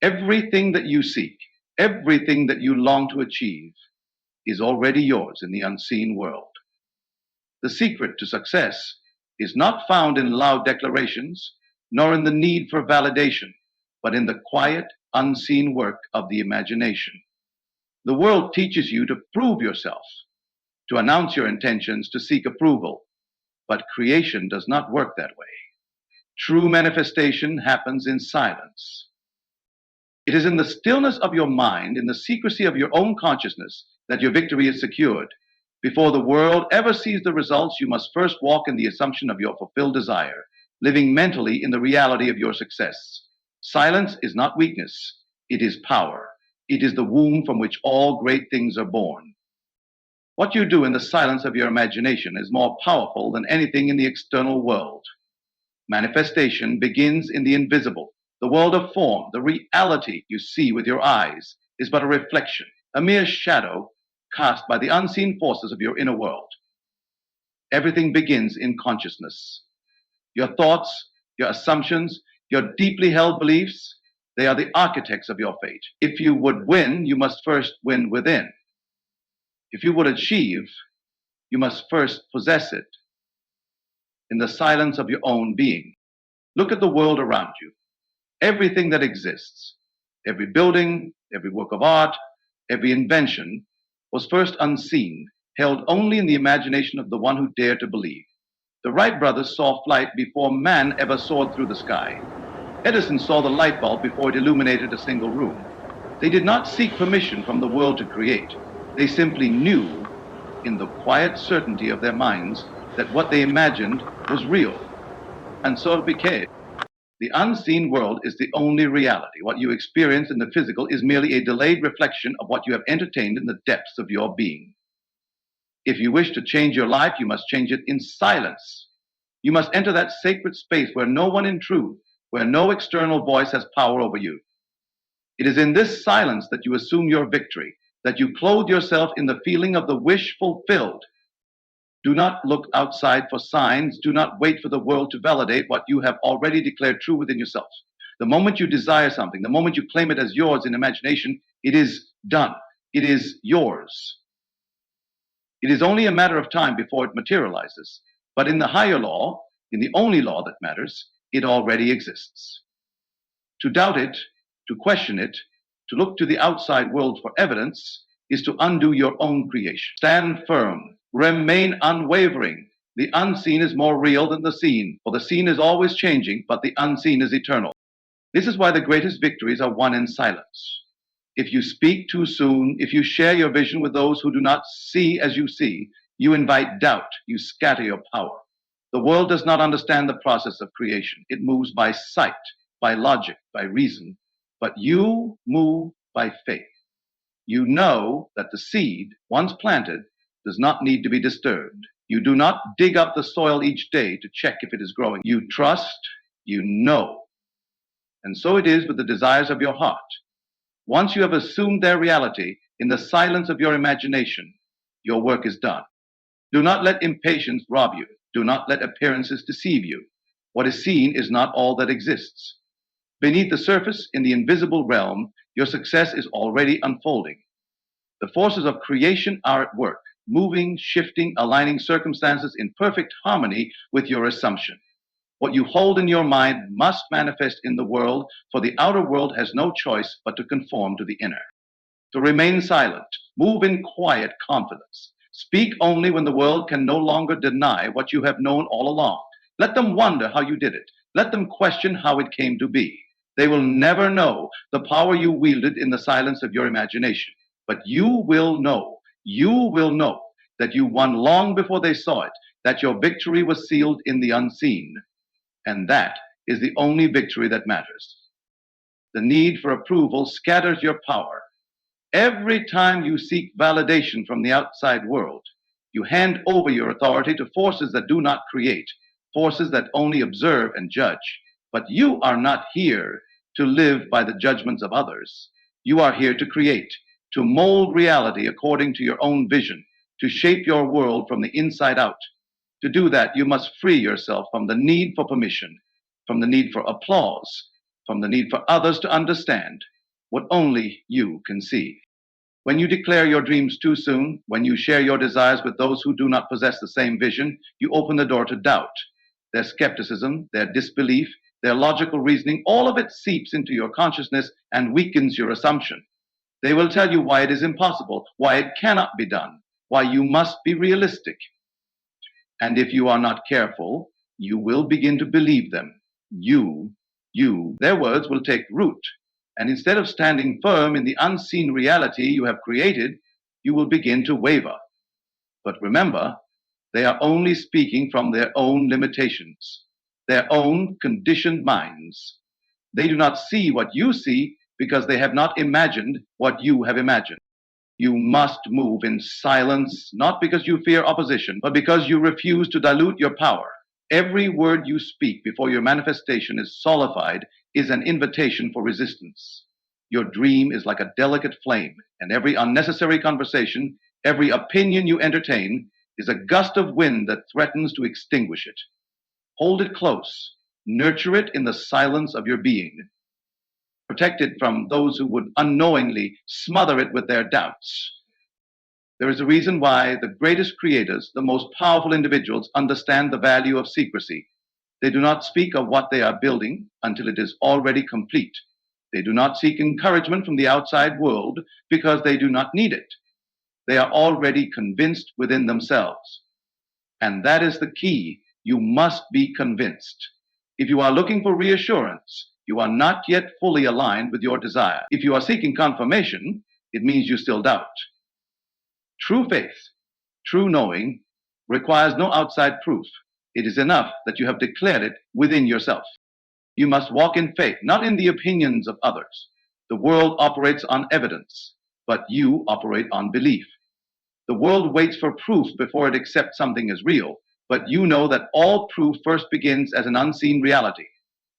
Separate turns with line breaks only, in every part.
Everything that you seek, everything that you long to achieve is already yours in the unseen world. The secret to success is not found in loud declarations, nor in the need for validation, but in the quiet, unseen work of the imagination. The world teaches you to prove yourself, to announce your intentions, to seek approval, but creation does not work that way. True manifestation happens in silence. It is in the stillness of your mind, in the secrecy of your own consciousness, that your victory is secured. Before the world ever sees the results, you must first walk in the assumption of your fulfilled desire, living mentally in the reality of your success. Silence is not weakness, it is power. It is the womb from which all great things are born. What you do in the silence of your imagination is more powerful than anything in the external world. Manifestation begins in the invisible. The world of form, the reality you see with your eyes, is but a reflection, a mere shadow cast by the unseen forces of your inner world. Everything begins in consciousness. Your thoughts, your assumptions, your deeply held beliefs, they are the architects of your fate. If you would win, you must first win within. If you would achieve, you must first possess it in the silence of your own being. Look at the world around you. Everything that exists, every building, every work of art, every invention, was first unseen, held only in the imagination of the one who dared to believe. The Wright brothers saw flight before man ever soared through the sky. Edison saw the light bulb before it illuminated a single room. They did not seek permission from the world to create. They simply knew, in the quiet certainty of their minds, that what they imagined was real. And so it became. The unseen world is the only reality. What you experience in the physical is merely a delayed reflection of what you have entertained in the depths of your being. If you wish to change your life, you must change it in silence. You must enter that sacred space where no one intrudes, where no external voice has power over you. It is in this silence that you assume your victory, that you clothe yourself in the feeling of the wish fulfilled. Do not look outside for signs. Do not wait for the world to validate what you have already declared true within yourself. The moment you desire something, the moment you claim it as yours in imagination, it is done. It is yours. It is only a matter of time before it materializes. But in the higher law, in the only law that matters, it already exists. To doubt it, to question it, to look to the outside world for evidence is to undo your own creation. Stand firm. Remain unwavering. The unseen is more real than the seen, for the seen is always changing, but the unseen is eternal. This is why the greatest victories are won in silence. If you speak too soon, if you share your vision with those who do not see as you see, you invite doubt, you scatter your power. The world does not understand the process of creation. It moves by sight, by logic, by reason, but you move by faith. You know that the seed, once planted, does not need to be disturbed. You do not dig up the soil each day to check if it is growing. You trust, you know. And so it is with the desires of your heart. Once you have assumed their reality in the silence of your imagination, your work is done. Do not let impatience rob you. Do not let appearances deceive you. What is seen is not all that exists. Beneath the surface, in the invisible realm, your success is already unfolding. The forces of creation are at work, moving, shifting, aligning circumstances in perfect harmony with your assumption. What you hold in your mind must manifest in the world, for the outer world has no choice but to conform to the inner. To remain silent, move in quiet confidence. Speak only when the world can no longer deny what you have known all along. Let them wonder how you did it. Let them question how it came to be. They will never know the power you wielded in the silence of your imagination. But you will know that you won long before they saw it, that your victory was sealed in the unseen. And that is the only victory that matters. The need for approval scatters your power. Every time you seek validation from the outside world, you hand over your authority to forces that do not create, forces that only observe and judge. But you are not here to live by the judgments of others. You are here to create, to mold reality according to your own vision, to shape your world from the inside out. To do that, you must free yourself from the need for permission, from the need for applause, from the need for others to understand what only you can see. When you declare your dreams too soon, when you share your desires with those who do not possess the same vision, you open the door to doubt. Their skepticism, their disbelief, their logical reasoning, all of it seeps into your consciousness and weakens your assumption. They will tell you why it is impossible, why it cannot be done, why you must be realistic. And if you are not careful, you will begin to believe them. Their words will take root. And instead of standing firm in the unseen reality you have created, you will begin to waver. But remember, they are only speaking from their own limitations, their own conditioned minds. They do not see what you see because they have not imagined what you have imagined. You must move in silence, not because you fear opposition, but because you refuse to dilute your power. Every word you speak before your manifestation is solidified is an invitation for resistance. Your dream is like a delicate flame, and every unnecessary conversation, every opinion you entertain, is a gust of wind that threatens to extinguish it. Hold it close. Nurture it in the silence of your being. Protect it from those who would unknowingly smother it with their doubts. There is a reason why the greatest creators, the most powerful individuals, understand the value of secrecy. They do not speak of what they are building until it is already complete. They do not seek encouragement from the outside world because they do not need it. They are already convinced within themselves. And that is the key. You must be convinced. If you are looking for reassurance, you are not yet fully aligned with your desire. If you are seeking confirmation, it means you still doubt. True faith, true knowing, requires no outside proof. It is enough that you have declared it within yourself. You must walk in faith, not in the opinions of others. The world operates on evidence, but you operate on belief. The world waits for proof before it accepts something as real, but you know that all proof first begins as an unseen reality.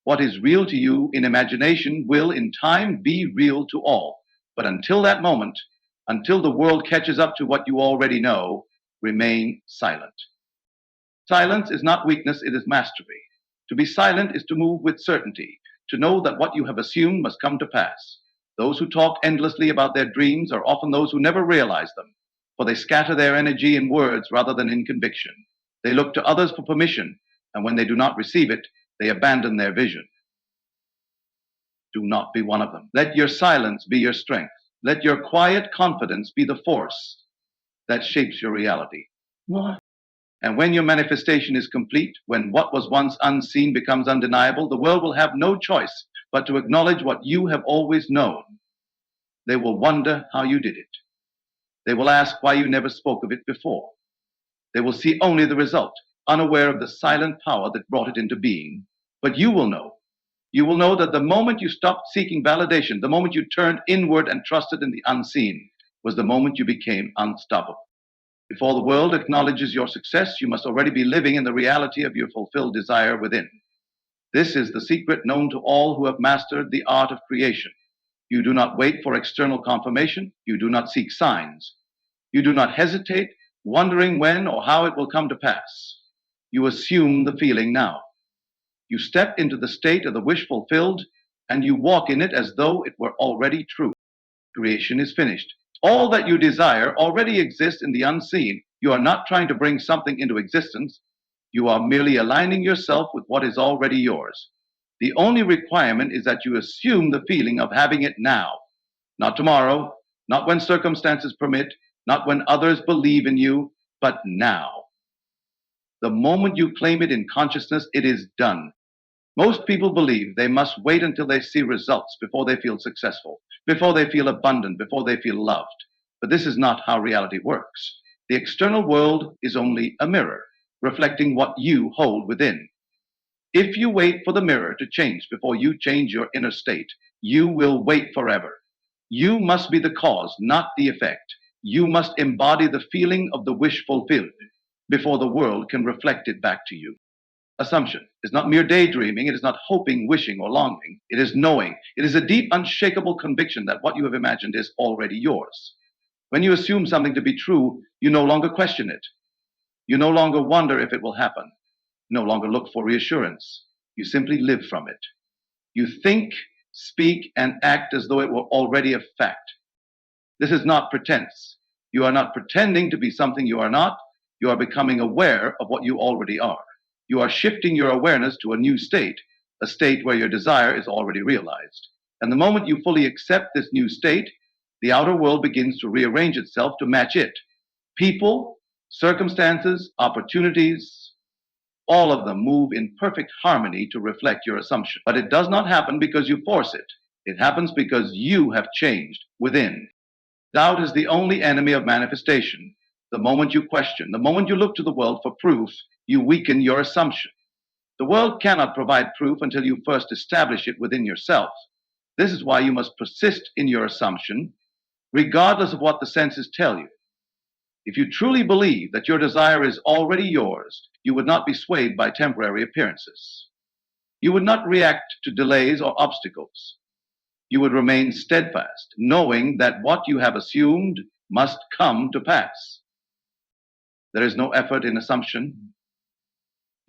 What is real to you in imagination will in time be real to all. But until that moment, until the world catches up to what you already know, remain silent. Silence is not weakness, it is mastery. To be silent is to move with certainty, to know that what you have assumed must come to pass. Those who talk endlessly about their dreams are often those who never realize them, for they scatter their energy in words rather than in conviction. They look to others for permission, and when they do not receive it, they abandon their vision. Do not be one of them. Let your silence be your strength. Let your quiet confidence be the force that shapes your reality. What? And when your manifestation is complete, when what was once unseen becomes undeniable, the world will have no choice but to acknowledge what you have always known. They will wonder how you did it. They will ask why you never spoke of it before. They will see only the result, unaware of the silent power that brought it into being. But you will know. You will know that the moment you stopped seeking validation, the moment you turned inward and trusted in the unseen, was the moment you became unstoppable. Before the world acknowledges your success, you must already be living in the reality of your fulfilled desire within. This is the secret known to all who have mastered the art of creation. You do not wait for external confirmation. You do not seek signs. You do not hesitate, wondering when or how it will come to pass. You assume the feeling now. You step into the state of the wish fulfilled, and you walk in it as though it were already true. Creation is finished. All that you desire already exists in the unseen. You are not trying to bring something into existence. You are merely aligning yourself with what is already yours. The only requirement is that you assume the feeling of having it now, not tomorrow, not when circumstances permit, not when others believe in you, but now. The moment you claim it in consciousness, it is done. Most people believe they must wait until they see results before they feel successful, before they feel abundant, before they feel loved. But this is not how reality works. The external world is only a mirror, reflecting what you hold within. If you wait for the mirror to change before you change your inner state, you will wait forever. You must be the cause, not the effect. You must embody the feeling of the wish fulfilled before the world can reflect it back to you. Assumption is not mere daydreaming. It is not hoping, wishing, or longing. It is knowing. It is a deep, unshakable conviction that what you have imagined is already yours. When you assume something to be true, you no longer question it. You no longer wonder if it will happen. You no longer look for reassurance. You simply live from it. You think, speak, and act as though it were already a fact. This is not pretense. You are not pretending to be something you are not. You are becoming aware of what you already are. You are shifting your awareness to a new state, a state where your desire is already realized. And the moment you fully accept this new state, the outer world begins to rearrange itself to match it. People, circumstances, opportunities, all of them move in perfect harmony to reflect your assumption. But it does not happen because you force it. It happens because you have changed within. Doubt is the only enemy of manifestation. The moment you question, the moment you look to the world for proof, you weaken your assumption. The world cannot provide proof until you first establish it within yourself. This is why you must persist in your assumption, regardless of what the senses tell you. If you truly believe that your desire is already yours, you would not be swayed by temporary appearances. You would not react to delays or obstacles. You would remain steadfast, knowing that what you have assumed must come to pass. There is no effort in assumption.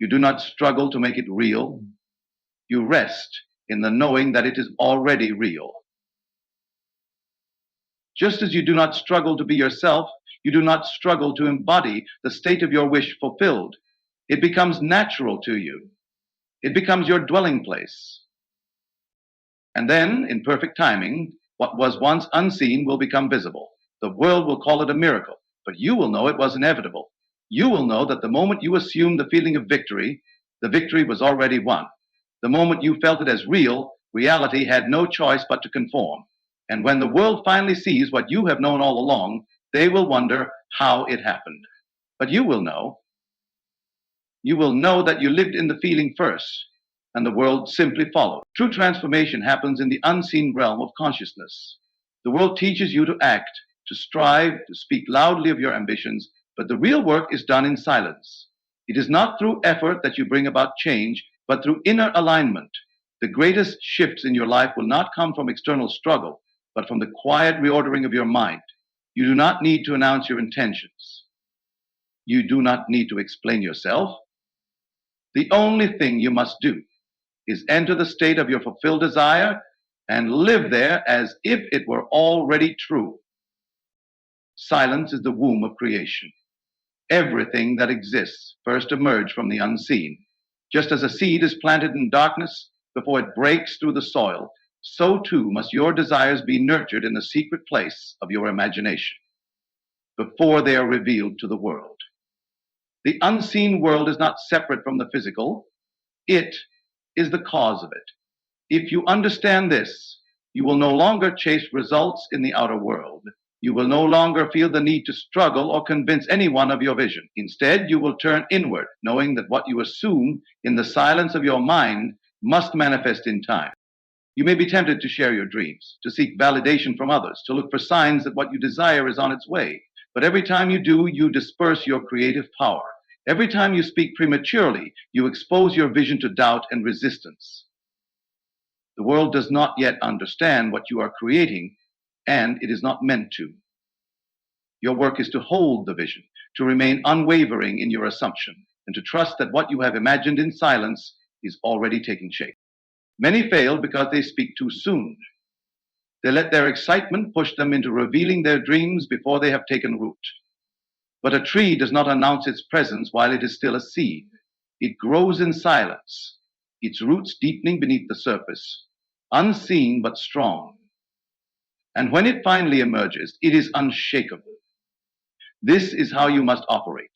You do not struggle to make it real. You rest in the knowing that it is already real. Just as you do not struggle to be yourself, you do not struggle to embody the state of your wish fulfilled. It becomes natural to you. It becomes your dwelling place. And then, in perfect timing, what was once unseen will become visible. The world will call it a miracle, but you will know it was inevitable. You will know that the moment you assumed the feeling of victory, the victory was already won. The moment you felt it as real, reality had no choice but to conform. And when the world finally sees what you have known all along, they will wonder how it happened. But you will know. You will know that you lived in the feeling first, and the world simply followed. True transformation happens in the unseen realm of consciousness. The world teaches you to act, to strive, to speak loudly of your ambitions, but the real work is done in silence. It is not through effort that you bring about change, but through inner alignment. The greatest shifts in your life will not come from external struggle, but from the quiet reordering of your mind. You do not need to announce your intentions. You do not need to explain yourself. The only thing you must do is enter the state of your fulfilled desire and live there as if it were already true. Silence is the womb of creation. Everything that exists first emerged from the unseen. Just as a seed is planted in darkness before it breaks through the soil, so too must your desires be nurtured in the secret place of your imagination before they are revealed to the world. The unseen world is not separate from the physical. It is the cause of it. If you understand this, you will no longer chase results in the outer world. You will no longer feel the need to struggle or convince anyone of your vision. Instead, you will turn inward, knowing that what you assume in the silence of your mind must manifest in time. You may be tempted to share your dreams, to seek validation from others, to look for signs that what you desire is on its way. But every time you do, you disperse your creative power. Every time you speak prematurely, you expose your vision to doubt and resistance. The world does not yet understand what you are creating, and it is not meant to. Your work is to hold the vision, to remain unwavering in your assumption, and to trust that what you have imagined in silence is already taking shape. Many fail because they speak too soon. They let their excitement push them into revealing their dreams before they have taken root. But a tree does not announce its presence while it is still a seed. It grows in silence, its roots deepening beneath the surface, unseen but strong. And when it finally emerges, it is unshakable. This is how you must operate.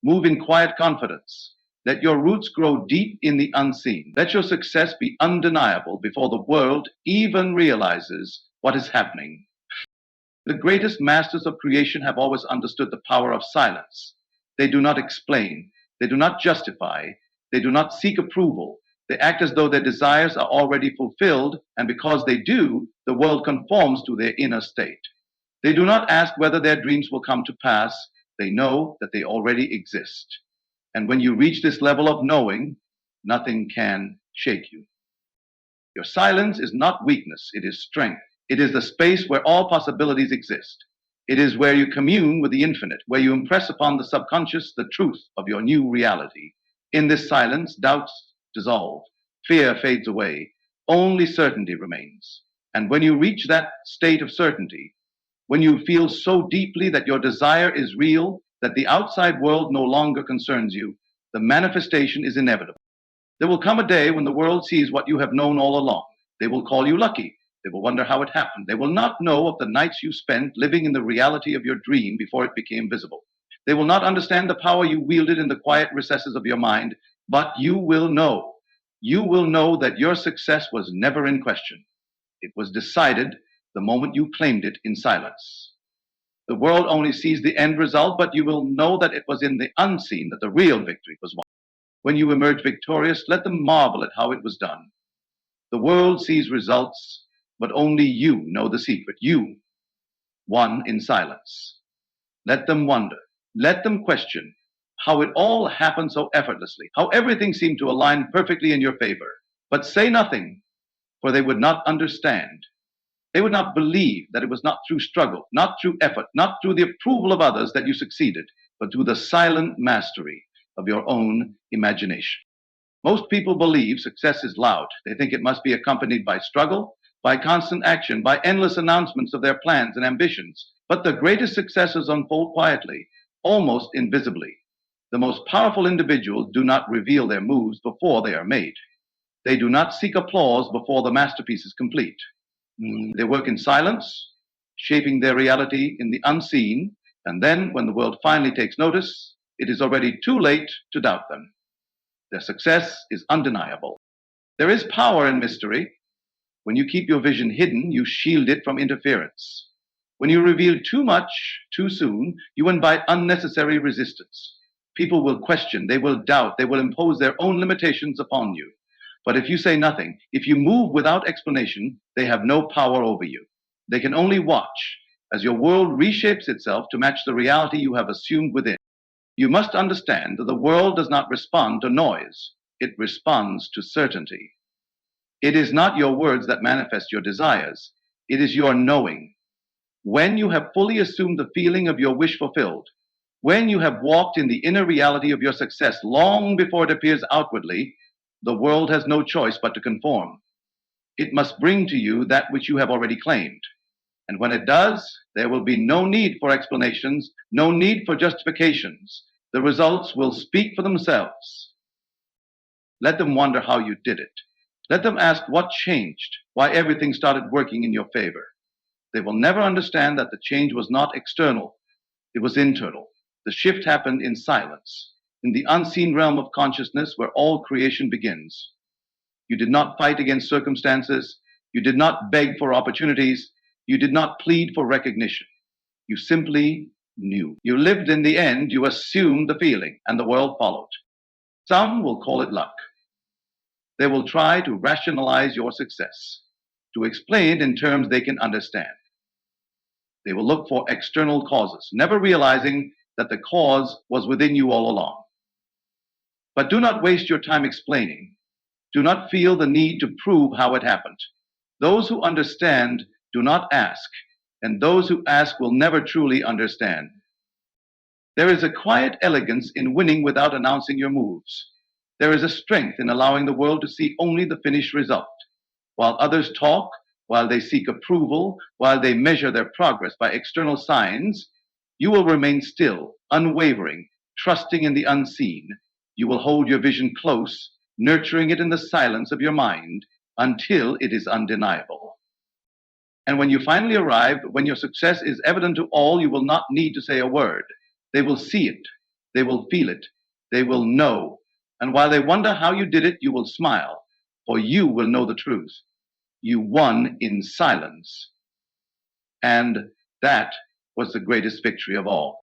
Move in quiet confidence. Let your roots grow deep in the unseen. Let your success be undeniable before the world even realizes what is happening. The greatest masters of creation have always understood the power of silence. They do not explain. They do not justify. They do not seek approval. They act as though their desires are already fulfilled, and because they do, the world conforms to their inner state. They do not ask whether their dreams will come to pass. They know that they already exist. And when you reach this level of knowing, nothing can shake you. Your silence is not weakness, it is strength. It is the space where all possibilities exist. It is where you commune with the infinite, where you impress upon the subconscious the truth of your new reality. In this silence, doubts dissolve, fear fades away, only certainty remains. And when you reach that state of certainty, when you feel so deeply that your desire is real, that the outside world no longer concerns you, the manifestation is inevitable. There will come a day when the world sees what you have known all along. They will call you lucky. They will wonder how it happened. They will not know of the nights you spent living in the reality of your dream before it became visible. They will not understand the power you wielded in the quiet recesses of your mind, but you will know. You will know that your success was never in question. It was decided the moment you claimed it in silence. The world only sees the end result, but you will know that it was in the unseen that the real victory was won. When you emerge victorious, let them marvel at how it was done. The world sees results, but only you know the secret. You won in silence. Let them wonder. Let them question how it all happened so effortlessly, how everything seemed to align perfectly in your favor. But say nothing, for they would not understand. They would not believe that it was not through struggle, not through effort, not through the approval of others that you succeeded, but through the silent mastery of your own imagination. Most people believe success is loud. They think it must be accompanied by struggle, by constant action, by endless announcements of their plans and ambitions. But the greatest successes unfold quietly, almost invisibly. The most powerful individuals do not reveal their moves before they are made. They do not seek applause before the masterpiece is complete. They work in silence, shaping their reality in the unseen, and then when the world finally takes notice, it is already too late to doubt them. Their success is undeniable. There is power in mystery. When you keep your vision hidden, you shield it from interference. When you reveal too much too soon, you invite unnecessary resistance. People will question, they will doubt, they will impose their own limitations upon you. But if you say nothing, if you move without explanation, they have no power over you. They can only watch as your world reshapes itself to match the reality you have assumed within. You must understand that the world does not respond to noise. It responds to certainty. It is not your words that manifest your desires. It is your knowing. When you have fully assumed the feeling of your wish fulfilled, when you have walked in the inner reality of your success long before it appears outwardly, the world has no choice but to conform. It must bring to you that which you have already claimed. And when it does, there will be no need for explanations, no need for justifications. The results will speak for themselves. Let them wonder how you did it. Let them ask what changed, why everything started working in your favor. They will never understand that the change was not external, it was internal. The shift happened in silence, in the unseen realm of consciousness where all creation begins. You did not fight against circumstances. You did not beg for opportunities. You did not plead for recognition. You simply knew. You lived in the end. You assumed the feeling, and the world followed. Some will call it luck. They will try to rationalize your success, to explain it in terms they can understand. They will look for external causes, never realizing that the cause was within you all along. But do not waste your time explaining. Do not feel the need to prove how it happened. Those who understand do not ask, and those who ask will never truly understand. There is a quiet elegance in winning without announcing your moves. There is a strength in allowing the world to see only the finished result. While others talk, while they seek approval, while they measure their progress by external signs, you will remain still, unwavering, trusting in the unseen. You will hold your vision close, nurturing it in the silence of your mind until it is undeniable. And when you finally arrive, when your success is evident to all, you will not need to say a word. They will see it. They will feel it. They will know. And while they wonder how you did it, you will smile, for you will know the truth. You won in silence. And that was the greatest victory of all.